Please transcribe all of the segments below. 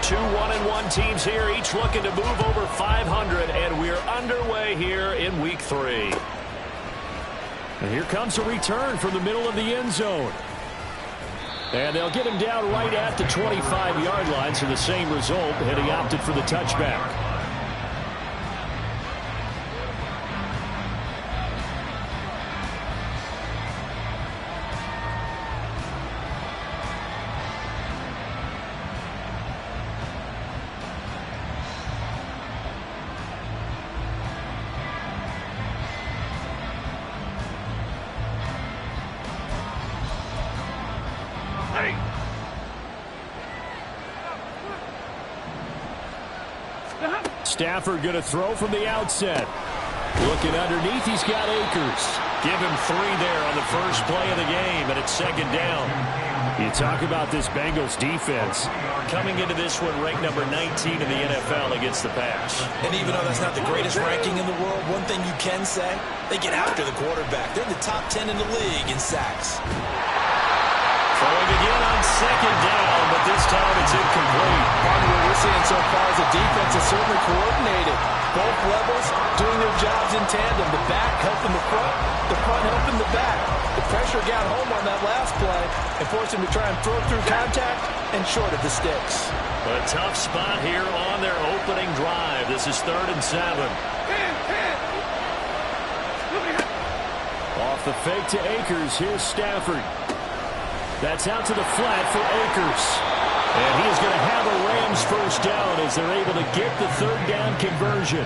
Two 1-1 teams here, each looking to move over 500, and we're underway here in Week 3. And here comes a return from the middle of the end zone. And they'll get him down right at the 25-yard line, so the same result, and he opted for the touchback. Stafford going to throw from the outset. Looking underneath, he's got Akers. Give him 3 there on the first play of the game, and it's second down. You talk about this Bengals defense. Coming into this one ranked number 19 in the NFL against the pass. And even though that's not the greatest ranking in the world, one thing you can say, they get after the quarterback. They're in the top 10 in the league in sacks. Throwing again on second down, but this time it's incomplete. Part of what we're seeing so far is the defense is certainly coordinated. Both levels doing their jobs in tandem. The back helping the front helping the back. The pressure got home on that last play and forced him to try and throw through contact and short of the sticks. A tough spot here on their opening drive. This is 3rd and 7. Off the fake to Akers. Here's Stafford. That's out to the flat for Akers. And he is going to have a Rams first down as they're able to get the 3rd down conversion.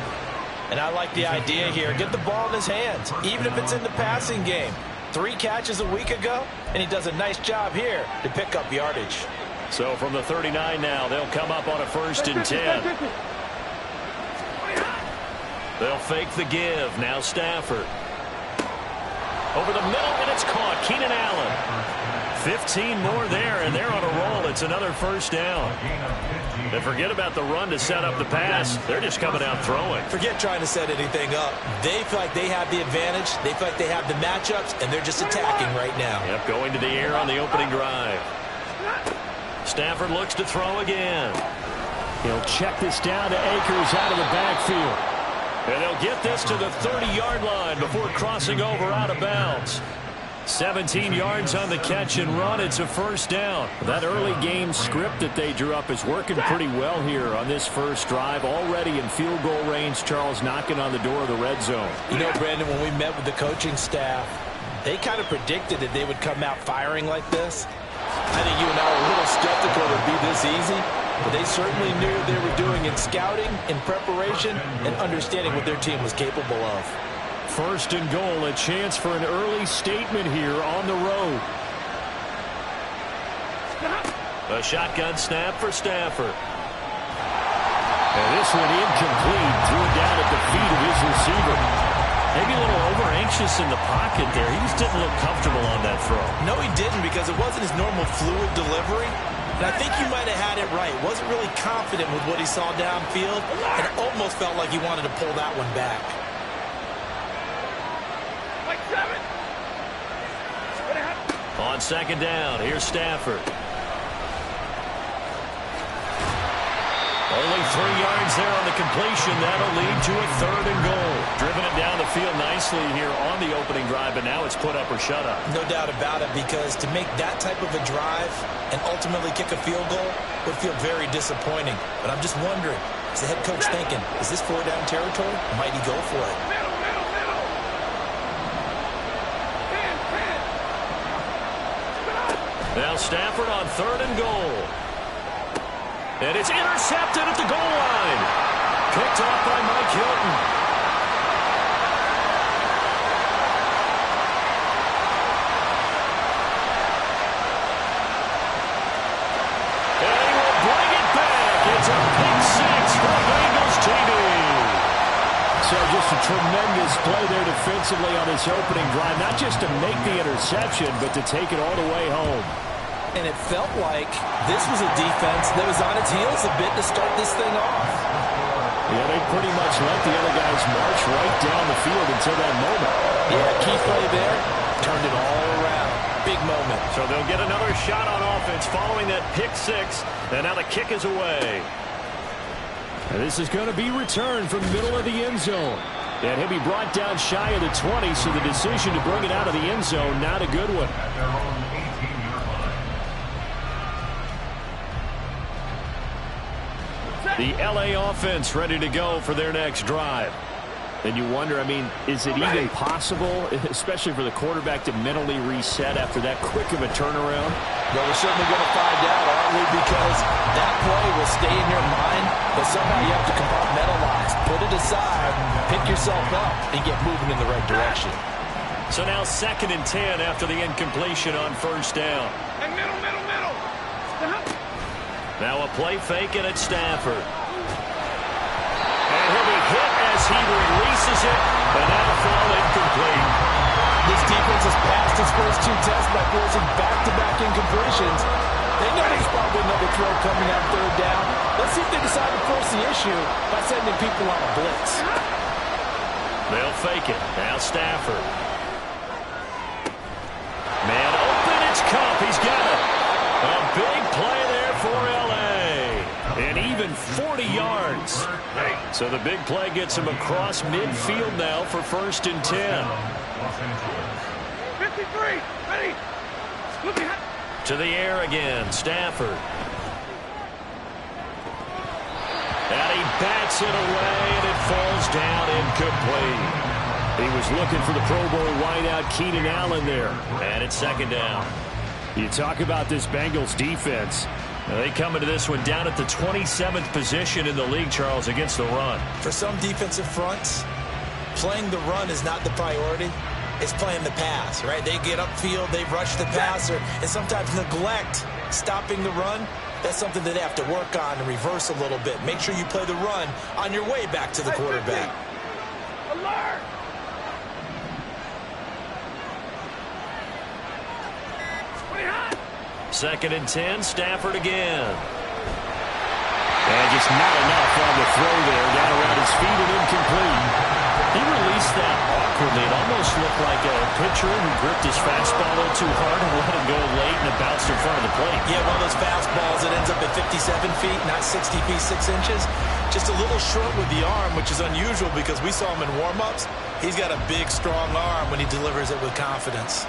And I like the idea here. Get the ball in his hands, even if it's in the passing game. 3 catches a week ago, and he does a nice job here to pick up yardage. So from the 39 now, they'll come up on a 1st and 10. They'll fake the give. Now Stafford. Over the middle, and it's caught. Keenan Allen. 15 more there, and they're on a roll. It's another first down. And forget about the run to set up the pass. They're just coming out throwing. Forget trying to set anything up. They feel like they have the advantage. They feel like they have the matchups, and they're just attacking right now. Yep, going to the air on the opening drive. Stafford looks to throw again. He'll check this down to Akers out of the backfield. And they'll get this to the 30-yard line before crossing over out of bounds. 17 yards on the catch and run. It's a first down. That early game script that they drew up is working pretty well here on this first drive. Already in field goal range, Charles knocking on the door of the red zone. You know, Brandon, when we met with the coaching staff, they kind of predicted that they would come out firing like this. I think you and I were a little skeptical it would be this easy, but they certainly knew what they were doing in scouting, in preparation, and understanding what their team was capable of. 1st and goal, a chance for an early statement here on the road. A shotgun snap for Stafford. And this one incomplete. Threw it down at the feet of his receiver. Maybe a little over-anxious in the pocket there. He just didn't look comfortable on that throw. No, he didn't, because it wasn't his normal fluid delivery. And I think you might have had it right. Wasn't really confident with what he saw downfield, and it almost felt like he wanted to pull that one back. On second down, here's Stafford. Only 3 yards there on the completion. That'll lead to a 3rd and goal. Driven it down the field nicely here on the opening drive, but now it's put up or shut up. No doubt about it, because to make that type of a drive and ultimately kick a field goal would feel very disappointing. But I'm just wondering, is the head coach thinking, is this 4-down territory? Or might he go for it? Now Stafford on 3rd and goal. And it's intercepted at the goal line. Picked off by Mike Hilton. And he will bring it back. It's a pick 6 for Bengals TV. So just a tremendous play there defensively on this opening drive. Not just to make the interception, but to take it all the way home. And it felt like this was a defense that was on its heels a bit to start this thing off. Yeah, they pretty much let the other guys march right down the field until that moment. Yeah, key play there, turned it all around. big moment. So they'll get another shot on offense following that pick six. And now the kick is away. And this is going to be returned from the middle of the end zone. And he'll be brought down shy of the 20, so the decision to bring it out of the end zone, not a good one. The LA offense ready to go for their next drive. And you wonder, I mean, is it even possible, especially for the quarterback, to mentally reset after that quick of a turnaround? Well, we're certainly going to find out, aren't we? Because that play will stay in your mind, but somehow you have to compartmentalize, put it aside, pick yourself up, and get moving in the right direction. So now 2nd and 10 after the incompletion on first down. And middle. Now a play fake, and it's Stafford. And he'll be hit as he releases it, but that'll fall incomplete. This defense has passed its first 2 tests by forcing back-to-back incompletions. They know there's probably another throw coming on 3rd down. Let's see if they decide to force the issue by sending people on a blitz. They'll fake it. Now Stafford. Man open, it's Kupp. He's got it. A big play there for L.A. And even 40 yards. So the big play gets him across midfield now for 1st and 10. 53, ready. Look behind. To the air again, Stafford. And he bats it away, and it falls down incomplete. He was looking for the Pro Bowl wideout Keenan Allen there. And it's 2nd down. You talk about this Bengals defense. Now they come into this one down at the 27th position in the league, Charles, against the run. For some defensive fronts, playing the run is not the priority. It's playing the pass, right? They get upfield, they rush the passer, and sometimes neglect stopping the run. That's something that they have to work on and reverse a little bit. Make sure you play the run on your way back to the quarterback. Alert! Second and 10, Stafford again. And just not enough on the throw there, down around his feet and incomplete. He released that awkwardly. It almost looked like a pitcher who gripped his fastball a little too hard and let it go late, and it bounced in front of the plate. Yeah, one of those fastballs that ends up at 57 feet, not 60 feet, 6 inches. Just a little short with the arm, which is unusual because we saw him in warm-ups. He's got a big, strong arm when he delivers it with confidence.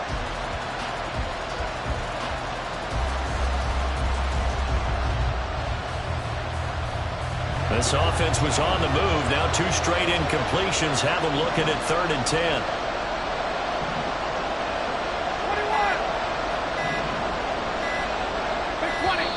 This offense was on the move. Now 2 straight incompletions have them looking at 3rd and 10. 21. Big 20.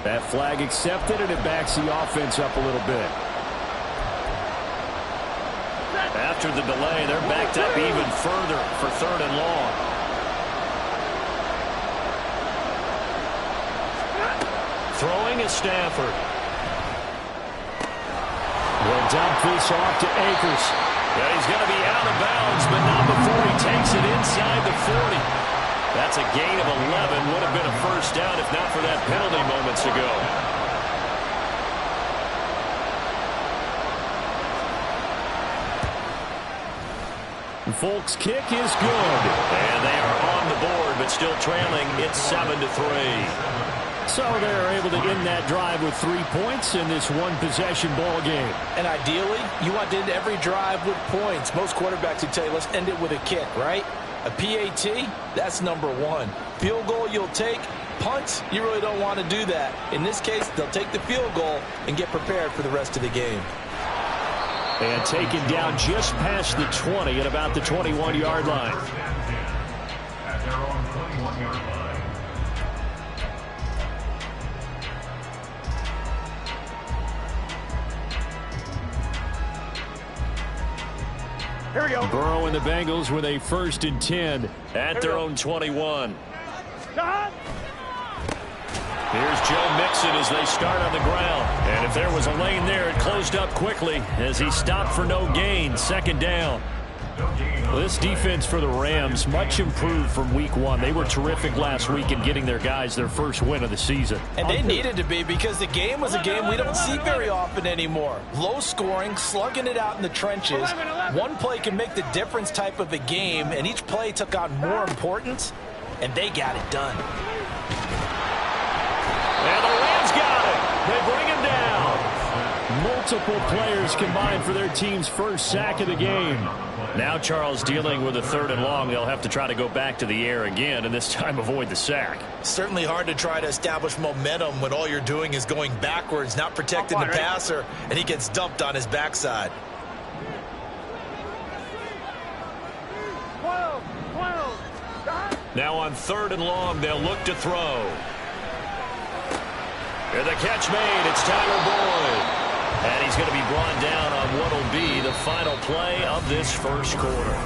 That flag accepted, and it backs the offense up a little bit. After the delay, they're backed up even further for 3rd and long. Throwing is Stafford. Will dump this off to Akers. Yeah, he's going to be out of bounds, but not before he takes it inside the 40. That's a gain of 11. Would have been a first down if not for that penalty moments ago. Folks' kick is good. And they are on the board, but still trailing. It's 7-3. So they're able to end that drive with 3 points in this one-possession ball game. And ideally, you want to end every drive with points. Most quarterbacks would tell you, let's end it with a kick, right? A PAT, that's number 1. Field goal you'll take. Punt, you really don't want to do that. In this case, they'll take the field goal and get prepared for the rest of the game. And taken down just past the 20 at about the 21-yard line. At their own 21-yard line. Here we go. Burrow and the Bengals with a 1st and 10 at their own 21. Shot. Here's Joe Mixon as they start on the ground. And if there was a lane there, it closed up quickly as he stopped for no gain. 2nd down. Well, this defense for the Rams, much improved from week one. They were terrific last week in getting their guys their first win of the season. And they needed to be, because the game was a game we don't see very often anymore. Low scoring, slugging it out in the trenches. One play can make the difference type of a game, and each play took on more importance, and they got it done. And the Rams got it. They bring him down. Multiple players combined for their team's first sack of the game. Now Charles dealing with a 3rd and long. They'll have to try to go back to the air again, and this time avoid the sack. Certainly hard to try to establish momentum when all you're doing is going backwards, not protecting the passer, and he gets dumped on his backside. 12. Now on 3rd and long, they'll look to throw. And the catch made. It's Tyler Boyd. And he's going to be brought down on what will be the final play of this first quarter.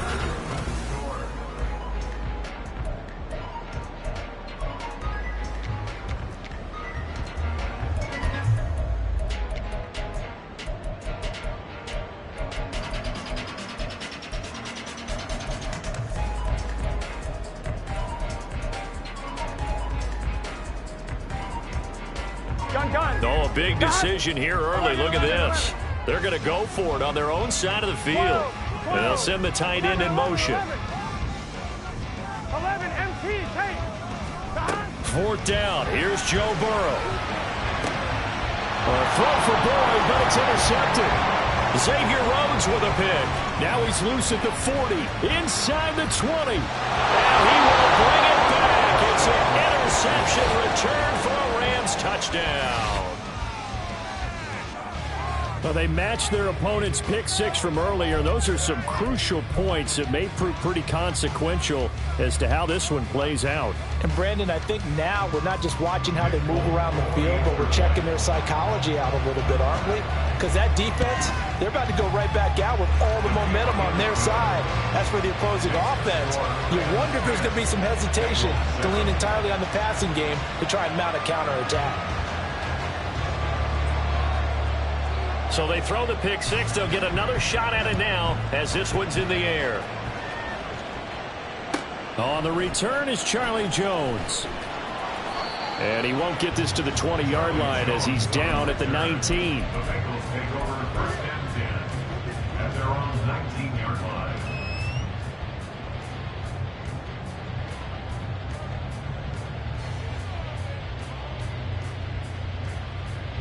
Oh, a big decision here early. Look at this. They're going to go for it on their own side of the field. And they'll send the tight end in motion. 11 MT, take. 4th down. Here's Joe Burrow. A throw for Boyd, but it's intercepted. Xavier Rhodes with a pick. Now he's loose at the 40, inside the 20. And he will bring it back. It's an interception return for a Rams touchdown. Well, they matched their opponent's pick 6 from earlier. Those are some crucial points that may prove pretty consequential as to how this one plays out. And Brandon, I think now we're not just watching how they move around the field, but we're checking their psychology out a little bit, aren't we? Because that defense, they're about to go right back out with all the momentum on their side. That's for the opposing offense. You wonder if there's going to be some hesitation to lean entirely on the passing game to try and mount a counterattack. So they throw the pick 6. They'll get another shot at it now as this one's in the air. On the return is Charlie Jones. And he won't get this to the 20-yard line as he's down at the 19. The Bengals take over 1st and 10 at their own 19-yard line.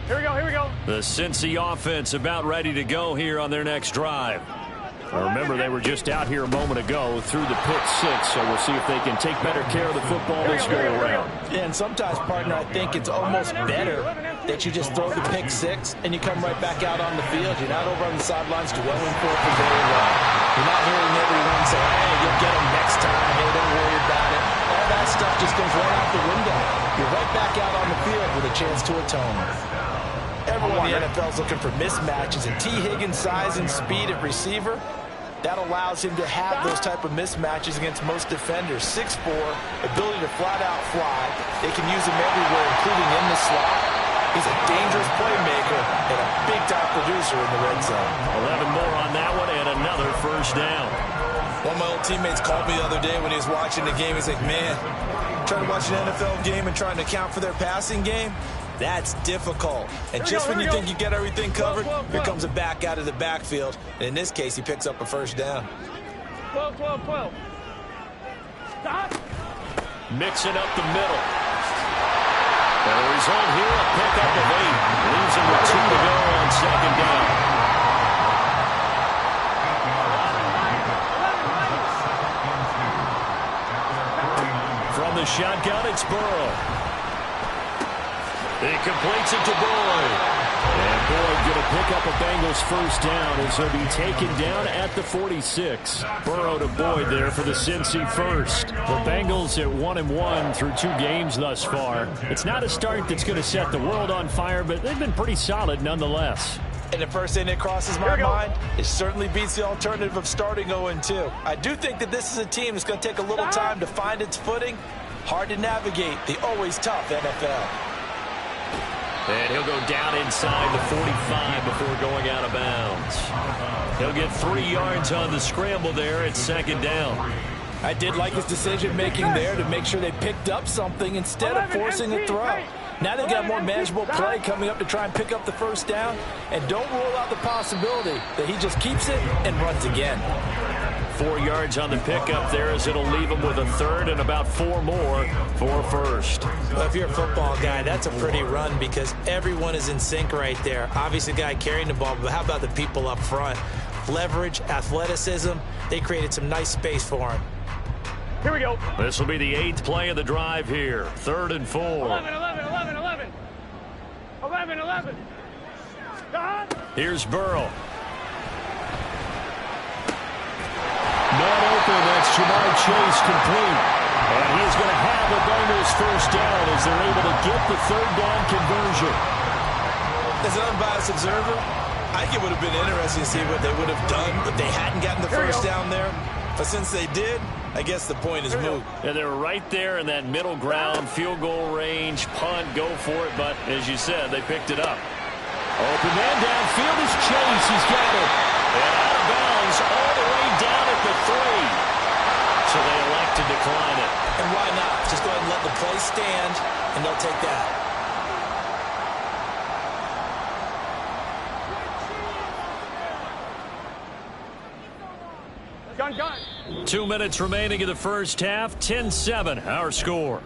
Here we go. The Cincy offense about ready to go here on their next drive. Remember, they were just out here a moment ago through the pick 6, so we'll see if they can take better care of the football this go around. Yeah, and sometimes, partner, I think it's almost better that you just throw the pick 6 and you come right back out on the field. You're not over on the sidelines dwelling for it for very long. You're not hearing everyone say, hey, you'll get them next time. Hey, don't worry about it. All that stuff just goes right out the window. You're right back out on the field with a chance to atone. Everyone in the NFL is looking for mismatches, and T. Higgins' size and speed at receiver, that allows him to have those type of mismatches against most defenders. 6'4", ability to flat-out fly. They can use him everywhere, including in the slot. He's a dangerous playmaker and a big-time producer in the red zone. 11 more on that one and another first down. One of my old teammates called me the other day when he was watching the game. He's like, man, trying to watch an NFL game and trying to account for their passing game, that's difficult. And just when you think you get everything covered, here comes a back out of the backfield. And in this case, he picks up a first down. 12. Stop. Mixing up the middle. And the result here, a pickup of 8. Leaves him with 2 to go on 2nd down. From the shotgun, it's Burrow. He completes it to Boyd. And Boyd going to pick up a Bengals first down as he'll be taken down at the 46. Burrow to Boyd there for the Cincy first. The Bengals at 1-1 through 2 games thus far. It's not a start that's going to set the world on fire, but they've been pretty solid nonetheless. And the first thing that crosses my mind, it certainly beats the alternative of starting 0-2. I do think that this is a team that's going to take a little time to find its footing. Hard to navigate the always tough NFL. And he'll go down inside the 45 before going out of bounds. He'll get 3 yards on the scramble there at second down. I did like his decision-making there to make sure they picked up something instead of forcing a throw. Now they've got more manageable play coming up to try and pick up the first down. And don't rule out the possibility that he just keeps it and runs again. 4 yards on the pickup there as it'll leave him with a third and about 4 more for first. Well, if you're a football guy, that's a pretty run because everyone is in sync right there. Obviously, the guy carrying the ball, but how about the people up front? Leverage, athleticism, they created some nice space for him. Here we go. This will be the 8th play of the drive here. 3rd and 4. 11, 11, 11, 11. 11, 11. Here's Burrow. Not open. That's Jamar Chase complete. And he's going to have the Bengals first down as they're able to get the 3rd down conversion. As an unbiased observer, I think it would have been interesting to see what they would have done if they hadn't gotten the first down there. But since they did, I guess the point is moot. And they were right there in that middle ground, field goal range, punt, go for it. But as you said, they picked it up. Open man downfield is Chase. He's got it. And out of bounds all the way down at the 3. So they elect to decline it. And why not? Just go ahead and let the play stand, and they'll take that. Gun. 2 minutes remaining in the first half. 10-7, our score.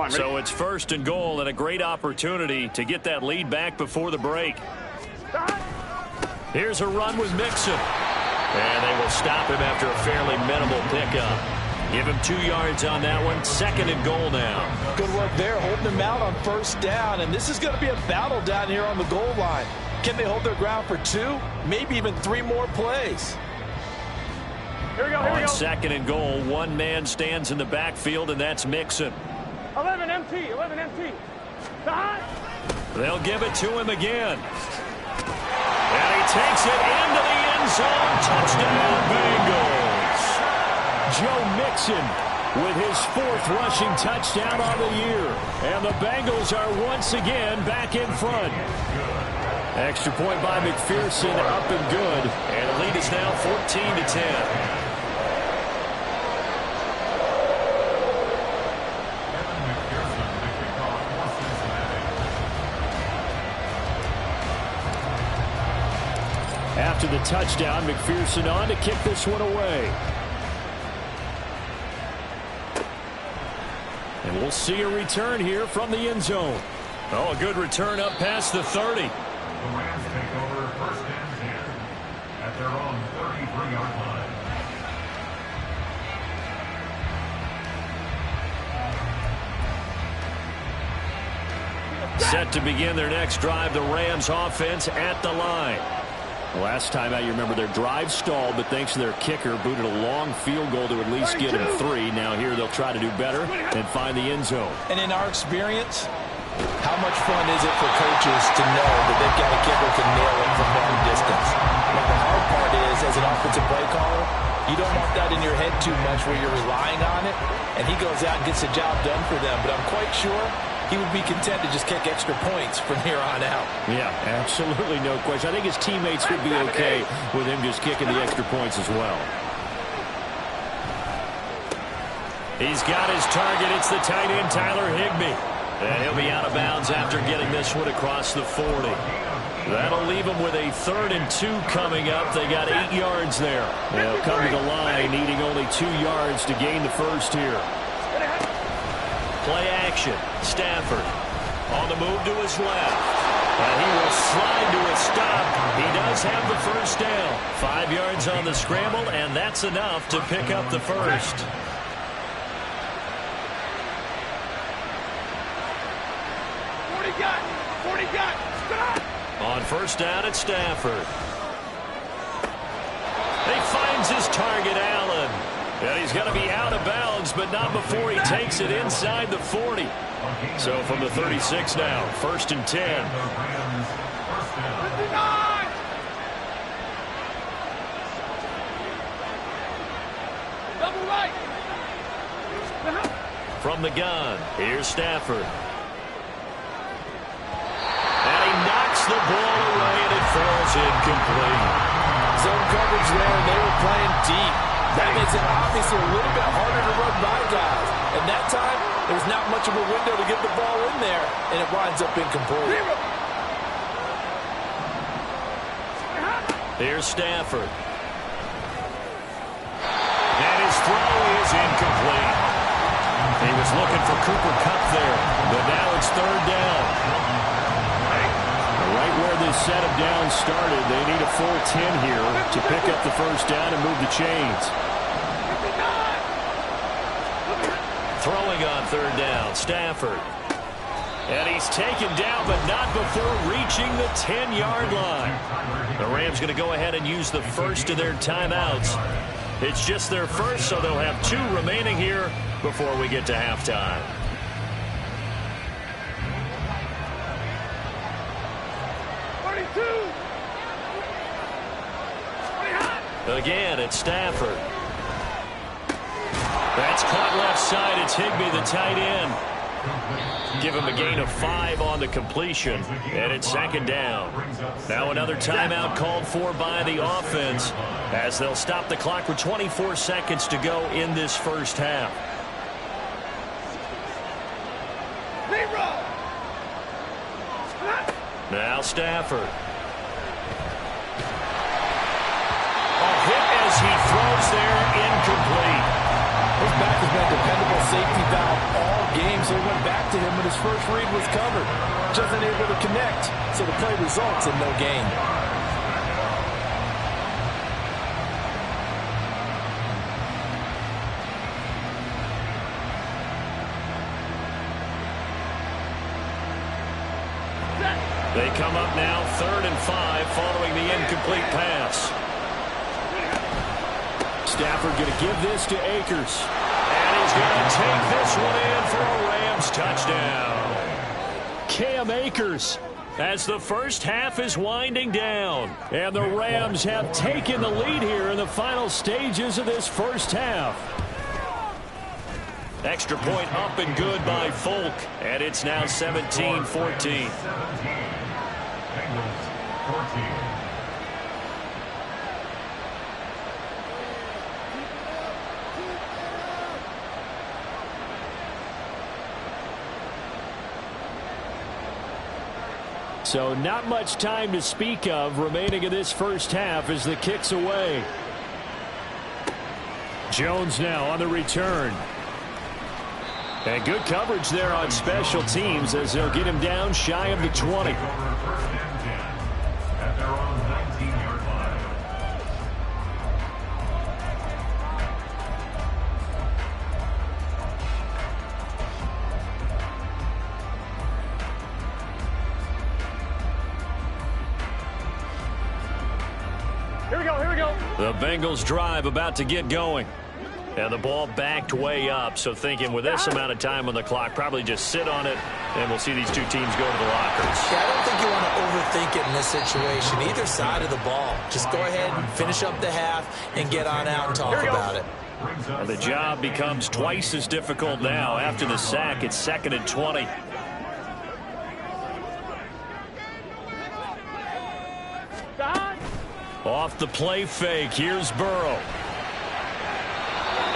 So it's 1st and goal and a great opportunity to get that lead back before the break. Here's a run with Mixon. And they will stop him after a fairly minimal pickup. Give him 2 yards on that one. 2nd and goal now. Good work there, holding him out on first down. And this is going to be a battle down here on the goal line. Can they hold their ground for 2, maybe even 3 more plays? Here we go. On 2nd and goal, one man stands in the backfield, and that's Mixon. 11 MT. 11 MT. They'll give it to him again. And he takes it into the end zone. Touchdown, Bengals. Joe Mixon with his 4th rushing touchdown on the year. And the Bengals are once again back in front. Extra point by McPherson, up and good. And the lead is now 14-10. After the touchdown, McPherson on to kick this one away. And we'll see a return here from the end zone. Oh, a good return up past the 30. The Rams take over 1st and 10 at their own 33-yard line. Set to begin their next drive, the Rams offense at the line. Last time out, you remember their drive stalled, but thanks to their kicker, booted a long field goal to at least get them 3. Now here they'll try to do better and find the end zone. And in our experience, how much fun is it for coaches to know that they've got a kicker who can nail it from long distance? Now, the hard part is, as an offensive play caller, you don't want that in your head too much where you're relying on it, and he goes out and gets the job done for them. But I'm quite sure he would be content to just kick extra points from here on out. Yeah, absolutely no question. I think his teammates would be okay with him just kicking the extra points as well. He's got his target. It's the tight end, Tyler Higbee. And he'll be out of bounds after getting this one across the 40. That'll leave them with a 3rd and 2 coming up. They got 8 yards there. They'll come to the line, needing only 2 yards to gain the first here. Play action. Stafford on the move to his left. And he will slide to a stop. He does have the first down. 5 yards on the scramble, and that's enough to pick up the first. On first down at Stafford. He finds his target, Allen. And he's going to be out of bounds, but not before he takes it inside the 40. So from the 36 now, 1st and 10. 59! Double right! From the gun, here's Stafford. And he knocks the ball away, and it falls incomplete. Zone coverage there, and they were playing deep. That makes it obviously a little bit harder to run by guys. And that time, there's not much of a window to get the ball in there, and it winds up incomplete. Here's Stafford. And his throw is incomplete. He was looking for Cooper Kupp there, but now it's 3rd down. Right where this set of downs started, they need a full 10 here to pick up the 1st down and move the chains. Throwing on 3rd down, Stafford. And he's taken down, but not before reaching the 10-yard line. The Rams going to go ahead and use the first of their timeouts. It's just their first, so they'll have 2 remaining here before we get to halftime. Again, it's Stafford. That's caught left side. It's Higbee, the tight end. Give him a gain of 5 on the completion, and it's 2nd down. Now another timeout called for by the offense as they'll stop the clock with 24 seconds to go in this first half. Now Stafford. Hit as he throws there, incomplete. His back has been a dependable safety valve all game, so he went back to him when his first read was covered. Just unable to connect, so the play results in no gain. They come up now 3rd and 5 following the incomplete pass. Stafford going to give this to Akers. And he's going to take this one in for a Rams touchdown. Cam Akers as the first half is winding down. And the Rams have taken the lead here in the final stages of this first half. Extra point up and good by Folk. And it's now 17-14. 17. Bengals 14. So not much time to speak of remaining in this first half as the kick's away. Jones now on the return. And good coverage there on special teams as they'll get him down shy of the 20. First and 10 at their own 19-yard line. Here we go, here we go. The Bengals drive about to get going. And the ball backed way up, so thinking with this amount of time on the clock, probably just sit on it, and we'll see these 2 teams go to the lockers. Yeah, I don't think you want to overthink it in this situation. Either side of the ball. Just go ahead and finish up the half and get on out and talk about it. And the job becomes twice as difficult now. After the sack, it's 2nd and 20. Off the play fake, here's Burrow.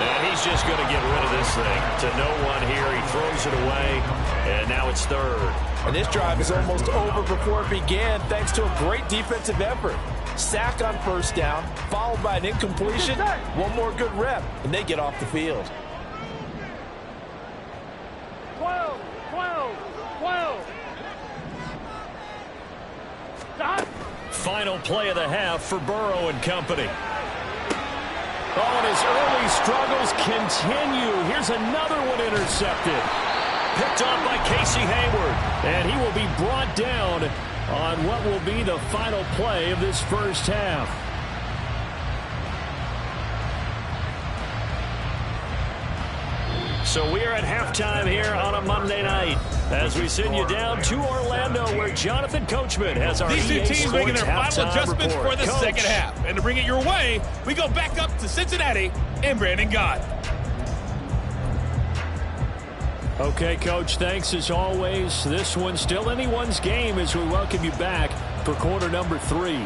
And he's just going to get rid of this thing to no one here. He throws it away, and now it's 3rd. And this drive is almost over before it began thanks to a great defensive effort. Sack on 1st down, followed by an incompletion. One more good rep, and they get off the field. 12, 12, 12. Stop. Final play of the half for Burrow and company. Oh, and his early struggles continue. Here's another one intercepted. Picked off by Casey Hayward. And he will be brought down on what will be the final play of this first half. So we are at halftime here on a Monday night as we send you down to Orlando where Jonathan Coachman has our These two EA teams Sports making their final halftime adjustments report. for the Coach. second half. And to bring it your way, we go back up to Cincinnati and Brandon Gott. Okay, Coach, thanks as always. This one's still anyone's game as we welcome you back for quarter number 3.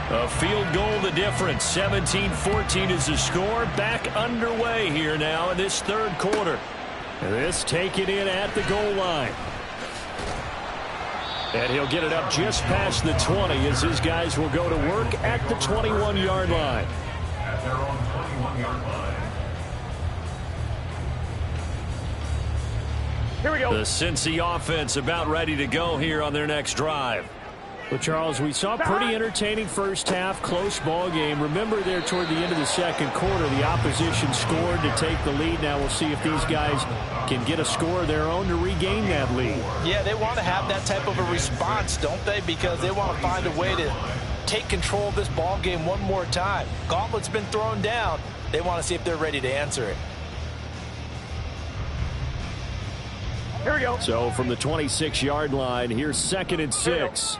A field goal the difference. 17-14 is the score. Back underway here now in this third quarter. And this taken in at the goal line. And he'll get it up just past the 20 as his guys will go to work at the 21-yard line. At their own 21-yard line. Here we go. The Cincy offense about ready to go here on their next drive. Well, Charles, we saw a pretty entertaining first half, close ball game. Remember there toward the end of the second quarter, the opposition scored to take the lead. Now we'll see if these guys can get a score of their own to regain that lead. Yeah, they want to have that type of a response, don't they? Because they want to find a way to take control of this ball game one more time. Gauntlet's been thrown down. They want to see if they're ready to answer it. Here we go. So from the 26-yard line, here's 2nd and 6.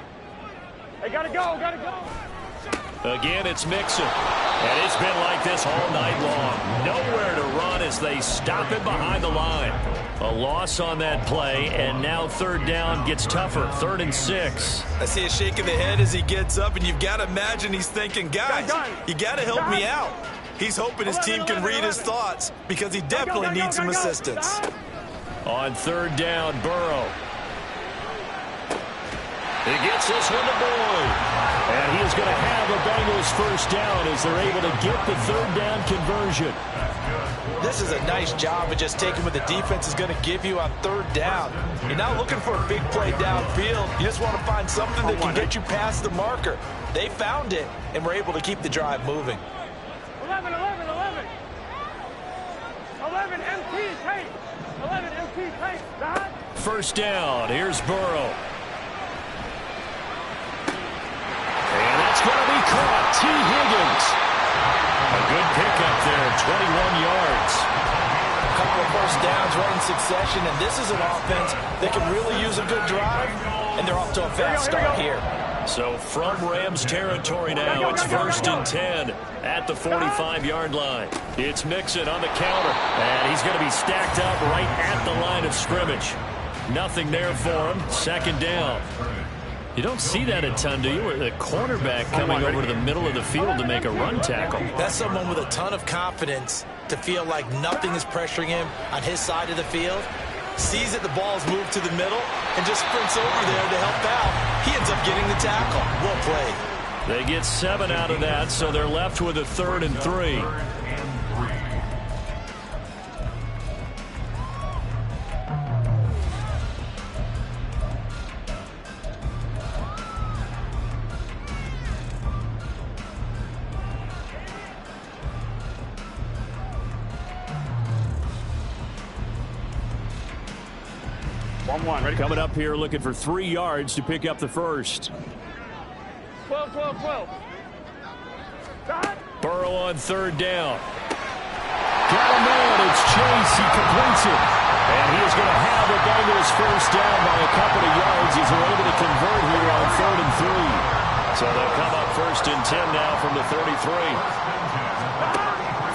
Hey, gotta go, gotta go. Again, it's Mixon. And it's been like this all night long. Nowhere to run as they stop him behind the line. A loss on that play, and now third down gets tougher. 3rd and 6. I see a shake of the head as he gets up, and you've got to imagine he's thinking, guys, you got to help me out. He's hoping his team can read his thoughts because he definitely needs some assistance. On 3rd down, Burrow. He gets this one to Boyd. And he is going to have a Bengals first down as they're able to get the 3rd down conversion. This is a nice job of just taking what the defense is going to give you on 3rd down. You're not looking for a big play downfield. You just want to find something that can get you past the marker. They found it and were able to keep the drive moving. 11, 11, 11. 11 MT tape. 11 MT tape. Dot. First down. Here's Burrow. And that's going to be caught. T. Higgins. A good pickup there, 21 yards. A couple of first downs right in succession, and this is an offense that can really use a good drive, and they're off to a fast start here. So from Rams territory now, it's 1st and 10 at the 45-yard line. It's Mixon on the counter, and he's going to be stacked up right at the line of scrimmage. Nothing there for him. 2nd down. You don't see that a ton, do you? The cornerback coming over to the middle of the field to make a run tackle. That's someone with a ton of confidence to feel like nothing is pressuring him on his side of the field. Sees that the ball's moved to the middle and just sprints over there to help out. He ends up getting the tackle. Well played. They get 7 out of that, so they're left with a 3rd and 3. Coming up here looking for 3 yards to pick up the first. 12, 12, 12. Dot. Burrow on 3rd down. Got a man. It's Chase. He completes it. And he is going to have the Bengals first down by a couple of yards. He's able to convert here on 3rd and 3. So they'll come up 1st and 10 now from the 33.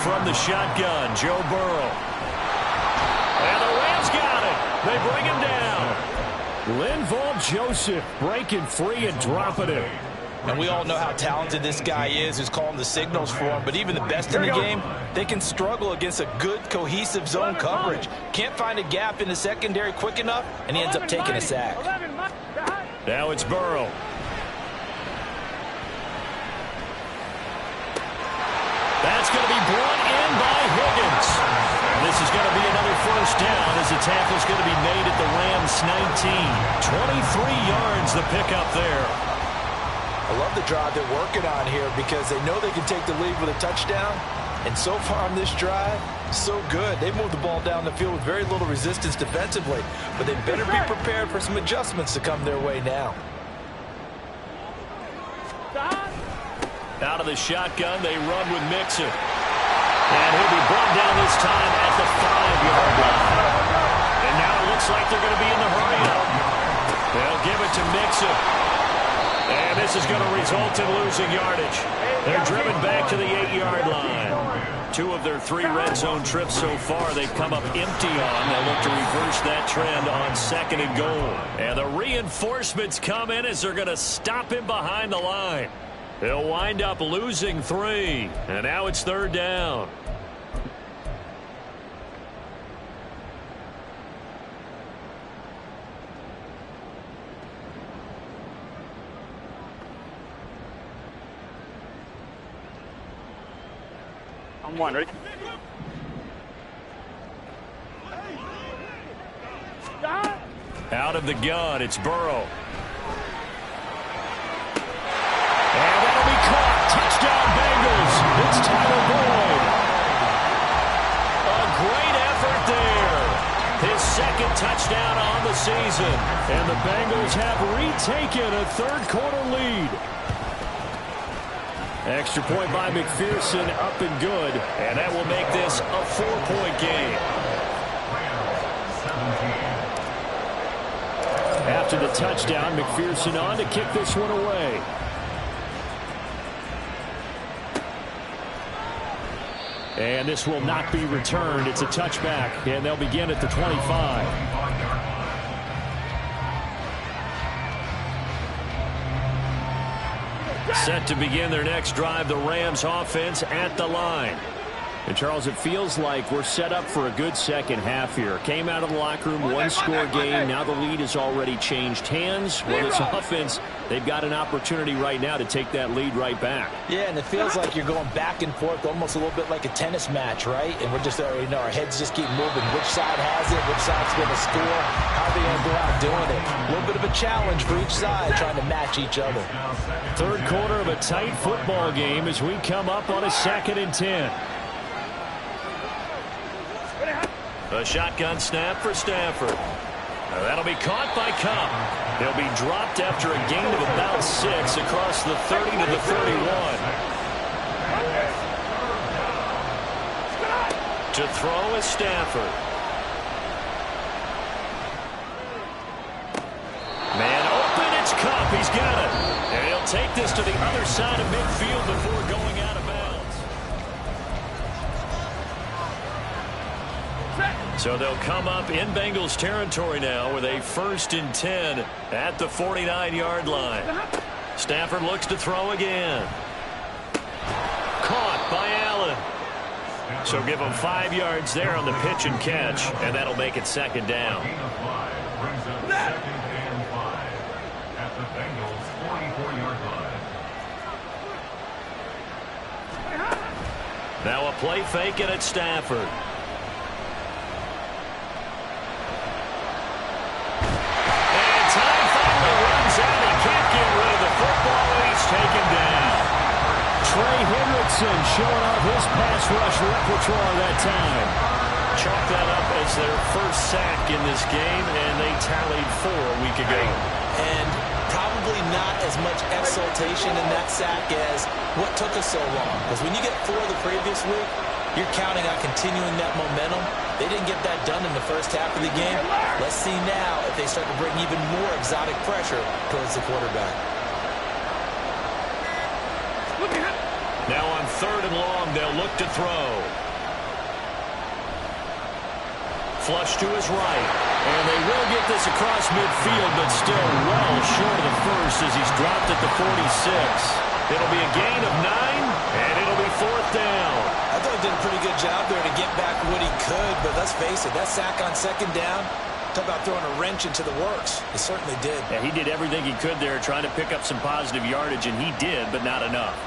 From the shotgun, Joe Burrow. And the Rams got it. They bring him down. Linval Joseph breaking free and dropping him. And we all know how talented this guy is who's calling the signals for him. But even the best in the game, they can struggle against a good, cohesive zone coverage. Can't find a gap in the secondary quick enough, and he ends up taking a sack. Now it's Burrow. That's going to be brought in by Higgins. This is going to be another first down as the tackle's going to be made at the Rams 19. 23 yards the pickup there. I love the drive they're working on here because they know they can take the lead with a touchdown, And so far on this drive, so good. They moved the ball down the field with very little resistance defensively, but they better be prepared for some adjustments to come their way now. Out of the shotgun, they run with Mixon. And he'll be brought down this time at the 5-yard line. And now it looks like they're going to be in the hurry-up. They'll give it to Mixon. And this is going to result in losing yardage. They're driven back to the 8-yard line. 2 of their 3 red zone trips so far they've come up empty on. They'll look to reverse that trend on 2nd and goal. And the reinforcements come in as they're going to stop him behind the line. They'll wind up losing 3. And now it's 3rd down. I'm one, ready? Out of the gun, it's Burrow. And that'll be caught. Touchdown Bengals. It's Tyler Boyd. A great effort there. His 2nd touchdown on the season. And the Bengals have retaken a 3rd-quarter lead. Extra point by McPherson, up and good. And that will make this a 4-point game. After the touchdown, McPherson on to kick this one away. And this will not be returned. It's a touchback, and they'll begin at the 25. Set to begin their next drive, the Rams offense at the line. And, Charles, it feels like we're set up for a good second half here. Came out of the locker room, 1-score game. Now the lead has already changed hands. Well, this offense, they've got an opportunity right now to take that lead right back. Yeah, and it feels like you're going back and forth, almost a little bit like a tennis match, right? And we're just, our heads just keep moving. Which side has it? Which side's going to score? How are they going to go out doing it? A little bit of a challenge for each side, trying to match each other. 3rd quarter of a tight football game as we come up on a 2nd and 10. A shotgun snap for Stafford. That'll be caught by Kupp. He'll be dropped after a gain of about 6 across the 30 to the 31. To throw is Stafford. Man open, it's Kupp. He's got it. And he'll take this to the other side of midfield before going out of bounds. So they'll come up in Bengals territory now with a 1st and 10 at the 49-yard line. Stafford looks to throw again. Caught by Allen. So give him 5 yards there on the pitch and catch, and that'll make it 2nd down. Brings up 2nd and 5 at the Bengals 44-yard line. Now a play fake and it's Stafford. Taken down. Trey Hendrickson showing off his pass rush repertoire that time. Chalk that up as their 1st sack in this game, and they tallied 4 a week ago. And probably not as much exultation in that sack as what took us so long. Because when you get 4 the previous week, you're counting on continuing that momentum. They didn't get that done in the 1st half of the game. Let's see now if they start to bring even more exotic pressure towards the quarterback. Now on 3rd and long, they'll look to throw. Flush to his right. And they will get this across midfield, but still well short of the 1st as he's dropped at the 46. It'll be a gain of 9, and it'll be 4th down. I thought he did a pretty good job there to get back what he could, but let's face it, that sack on 2nd down, talk about throwing a wrench into the works. He certainly did. Yeah, he did everything he could there trying to pick up some positive yardage, and he did, but not enough.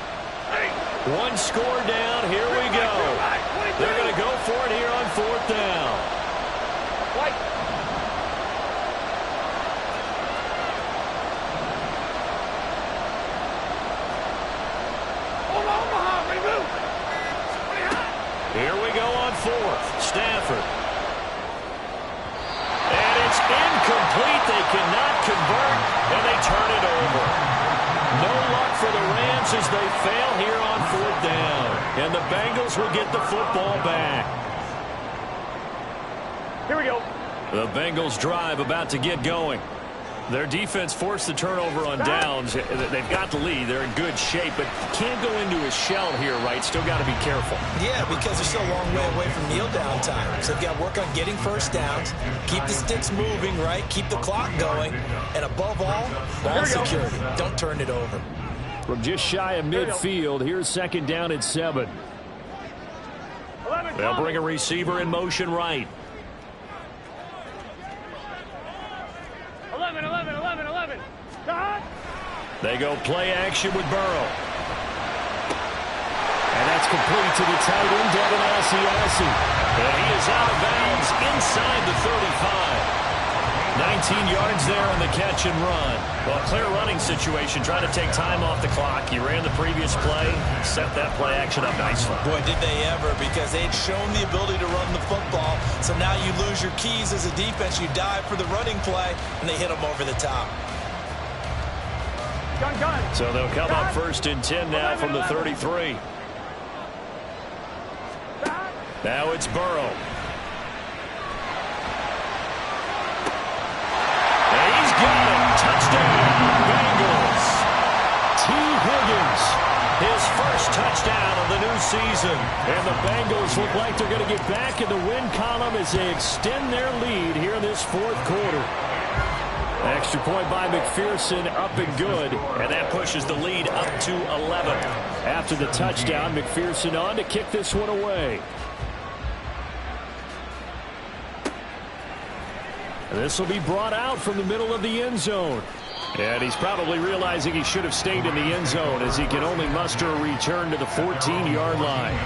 1 score down. Here we go. They're going to go for it here on 4th down. Here we go on fourth. Stafford. And it's incomplete. They cannot convert, and they turn it over. No luck for the Rams as they fail here on fourth down. And the Bengals will get the football back. Here we go. The Bengals drive about to get going. Their defense forced the turnover on downs. They've got the lead. They're in good shape, but can't go into a shell here, right? Still got to be careful. Yeah, because they're still a long way away from kneel down time. So they've got to work on getting first downs, keep the sticks moving, right? Keep the clock going. And above all, ball security. Don't turn it over. From just shy of midfield, here's second down at 7. They'll bring a receiver in motion right. 11. They go play action with Burrow. And that's complete to the tight end, Devin Asiasi. And he is out of bounds inside the 35. 19 yards there on the catch and run. Well, clear running situation, trying to take time off the clock. He ran the previous play, set that play action up nicely. Boy, did they ever, because they'd shown the ability to run the football. So now you lose your keys as a defense. You dive for the running play, and they hit them over the top. Gun. So they'll come up first and 10 now from the 33. Now it's Burrow. And he's got it. Touchdown, Bengals. T. Higgins. His first touchdown of the new season. And the Bengals look like they're going to get back in the win column as they extend their lead here in this fourth quarter. Extra point by McPherson, up and good. And that pushes the lead up to 11. After the touchdown, McPherson on to kick this one away. And this will be brought out from the middle of the end zone. And he's probably realizing he should have stayed in the end zone as he can only muster a return to the 14-yard line.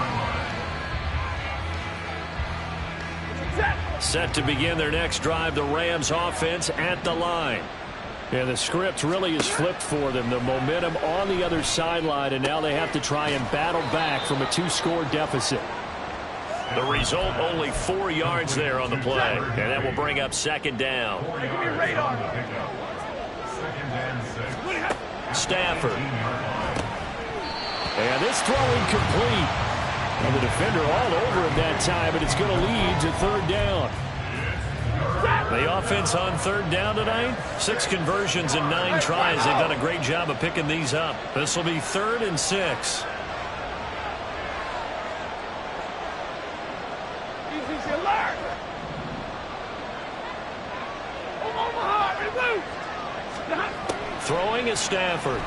Set to begin their next drive, the Rams offense at the line. And the script really is flipped for them. The momentum on the other sideline, and now they have to try and battle back from a 2-score deficit. The result, only 4 yards there on the play. And that will bring up second down. Stafford. And this throw incomplete. And the defender all over him that time, but it's going to lead to third down. The offense on third down tonight, 6 conversions and 9 tries. They've done a great job of picking these up. This will be 3rd and 6. Throwing is Stafford.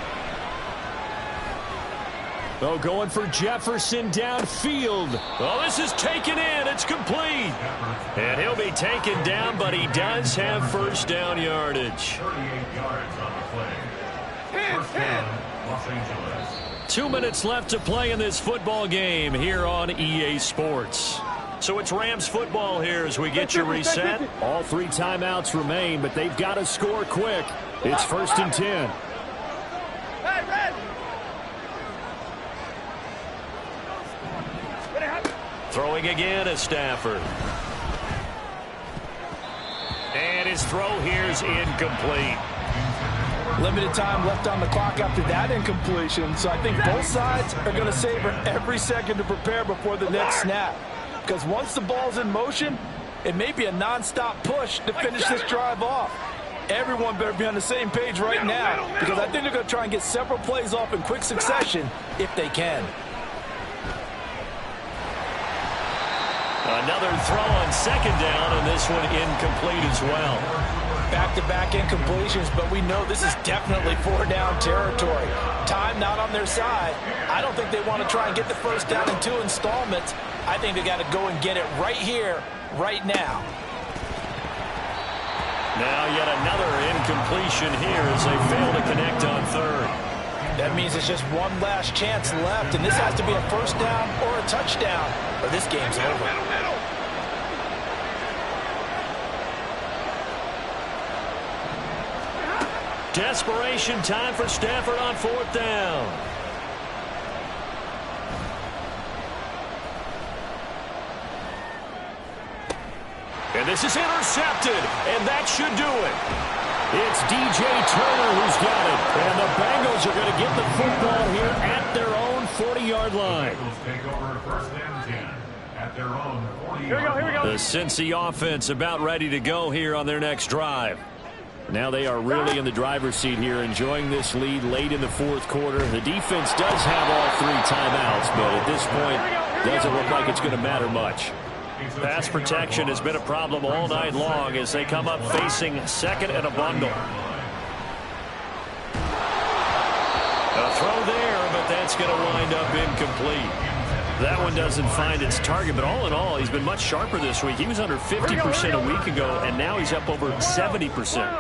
Oh, going for Jefferson downfield. Oh, this is taken in. It's complete. And he'll be taken down, but he does have first down yardage. 2 minutes left to play in this football game here on EA Sports. So it's Rams football here as we get you reset. All 3 timeouts remain, but they've got to score quick. It's 1st and 10. Throwing again is Stafford. And his throw here is incomplete. Limited time left on the clock after that incompletion, so I think both sides are going to savor every second to prepare before the next snap. Because once the ball's in motion, it may be a non-stop push to finish this drive off. Everyone better be on the same page right now, because I think they're going to try and get several plays off in quick succession if they can. Another throw on second down, and this one incomplete as well. Back-to-back incompletions, but we know this is definitely 4-down territory. Time not on their side. I don't think they want to try and get the first down in 2 installments. I think they got to go and get it right here, right now. Now yet another incompletion here as they fail to connect on third. That means it's just one last chance left, and this has to be a first down or a touchdown, or this game's over. Desperation time for Stafford on 4th down. And this is intercepted, and that should do it. It's DJ Turner who's got it. And the Bengals are going to get the football here at their own 40-yard line. Take over first and 10 at their own 40-yard line. Here we go. The Cincy offense about ready to go here on their next drive. Now they are really in the driver's seat here, enjoying this lead late in the fourth quarter. The defense does have all 3 timeouts, but at this point, doesn't look like it's going to matter much. Pass protection has been a problem all night long as they come up facing second and a bundle. A throw there, but that's going to wind up incomplete. That one doesn't find its target, but all in all, he's been much sharper this week. He was under 50% a week ago, and now he's up over 70%.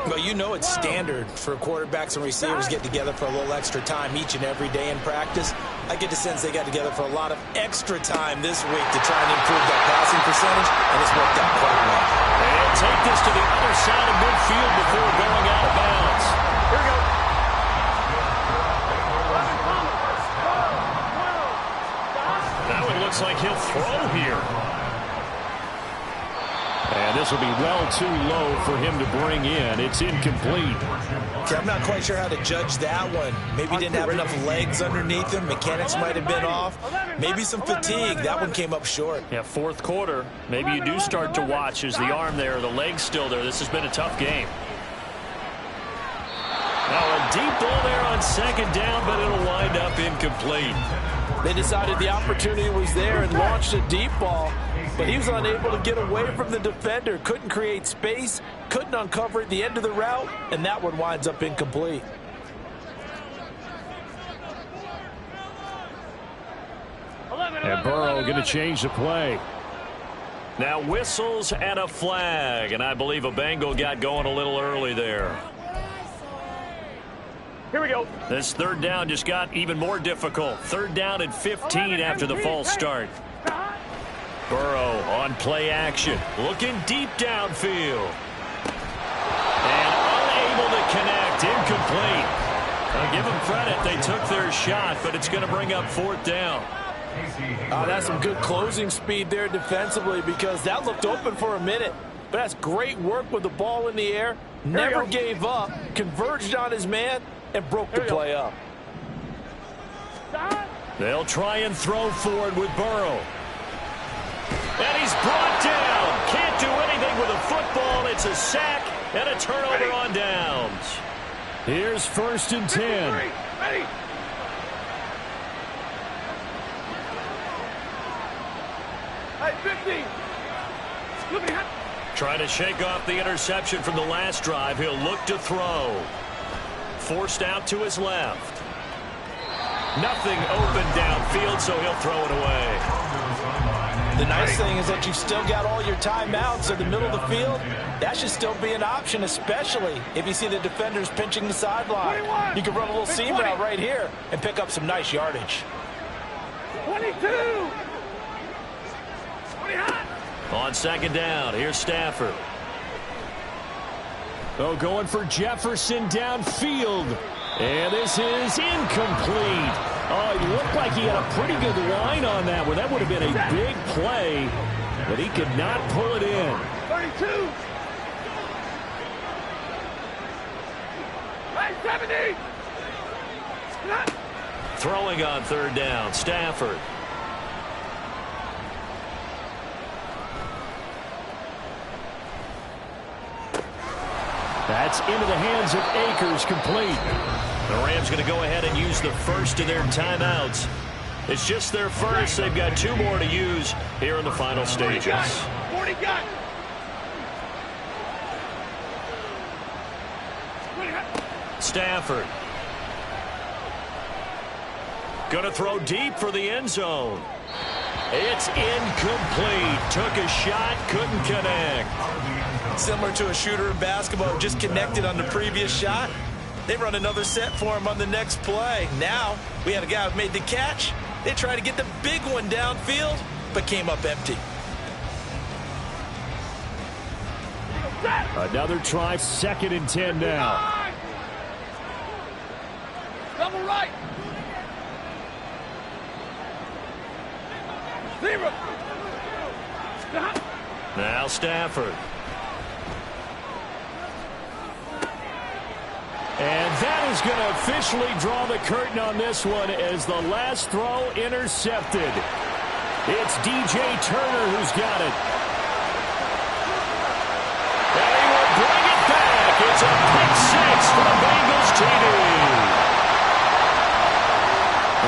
Well, you know it's standard for quarterbacks and receivers get together for a little extra time each and every day in practice. I get the sense they got together for a lot of extra time this week to try and improve that passing percentage, and it's worked out quite well. And take this to the other side of midfield before going out of bounds. Here we go. That one looks like he'll throw here. And this will be well too low for him to bring in. It's incomplete. Okay, I'm not quite sure how to judge that one. Maybe didn't have enough legs underneath him. Mechanics might have been off. Maybe some fatigue. That one came up short. Yeah, fourth quarter. Maybe you do start to watch as the arm there, the leg's still there. This has been a tough game. Now a deep ball there on second down, but it'll wind up incomplete. They decided the opportunity was there and launched a deep ball, but he was unable to get away from the defender. Couldn't create space, couldn't uncover at the end of the route, and that one winds up incomplete. And Burrow going to change the play. Now whistles and a flag, and I believe a Bengal got going a little early there. Here we go. This third down just got even more difficult. Third down and 15 after the false start. Burrow on play action, looking deep downfield. And unable to connect, incomplete. I'll give them credit, they took their shot, but it's going to bring up fourth down. That's some good closing speed there defensively because that looked open for a minute. But that's great work with the ball in the air. Never gave up, converged on his man, and broke the play up. They'll try and throw forward with Burrow. And he's brought down. Can't do anything with a football. It's a sack and a turnover on downs. Here's first and 10. Ready. Hey, 50. Trying to shake off the interception from the last drive. He'll look to throw. Forced out to his left. Nothing open downfield, so he'll throw it away. The nice thing is that you've still got all your timeouts in the middle of the field. That should still be an option, especially if you see the defenders pinching the sideline. You can run a little seam route right here and pick up some nice yardage. 22. 20 hot. On second down, here's Stafford. Oh, going for Jefferson downfield. And this is incomplete. Oh, it looked like he had a pretty good line on that one. That would have been a big play, but he could not pull it in. 32. Hey, 70. Throwing on third down, Stafford. That's into the hands of Akers, complete. The Rams going to go ahead and use the first of their timeouts. It's just their first. They've got 2 more to use here in the final stages. 40 got. Stafford. Going to throw deep for the end zone. It's incomplete. Took a shot, couldn't connect. Similar to a shooter in basketball, just connected on the previous shot. They run another set for him on the next play. Now, we had a guy who made the catch. They tried to get the big one downfield, but came up empty. Another try, second and 10 now. Double right. 0. Now Stafford. is going to officially draw the curtain on this one as the last throw intercepted. It's DJ Turner who's got it. And he will bring it back. It's a pick six for the Bengals TD.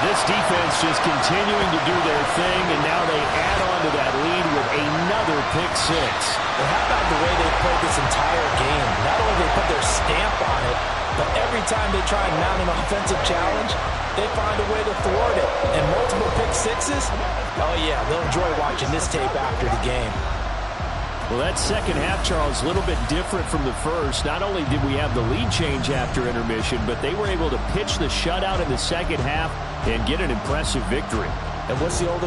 This defense just continuing to do their thing, and now they add on to that lead with another pick six. Well, how about the way they played this entire game? Not only they put their stamp on it, but every time they try and mount an offensive challenge, they find a way to thwart it. And multiple pick sixes? Oh, yeah, they'll enjoy watching this tape after the game. Well, that second half, Charles, a little bit different from the first. Not only did we have the lead change after intermission, but they were able to pitch the shutout in the second half and get an impressive victory. And what's the old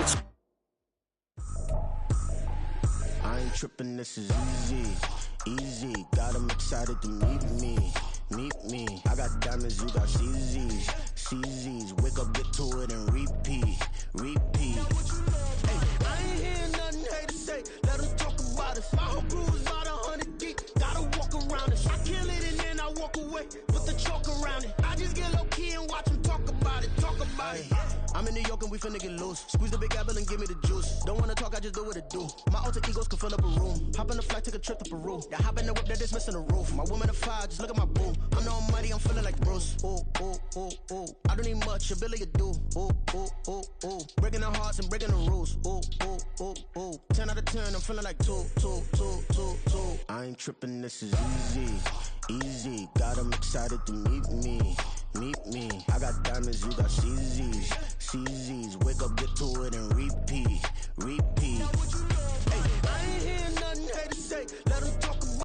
I ain't tripping, this is easy, easy. Got them excited to meet me. I got diamonds, you got CZs, CZs. Wake up, get to it, and repeat. Hey, I ain't hearing nothing hate to say. Let them talk about us. My whole crew is about 100 deep. Gotta walk around it. I kill it and then I walk away with the chalk around it. I just get low key and watch them talk about it. I'm in New York and we finna get loose. Squeeze the big apple and give me the juice. Don't wanna talk, I just do what it do. My alter egos can fill up a room. Hop on the flight, take a trip to Peru. Yeah, hop in the whip that is missing the roof. My woman a fire, just look at my boo. I'm no money, I'm feeling like Bruce. Ooh. I don't need much, ability to do. Ooh. Breaking the hearts and breaking the rules. Ooh. 10 out of 10, I'm feeling like two. I ain't tripping, this is easy. Got them excited to meet me. I got diamonds, you got CZs. Wake up, get to it, and repeat.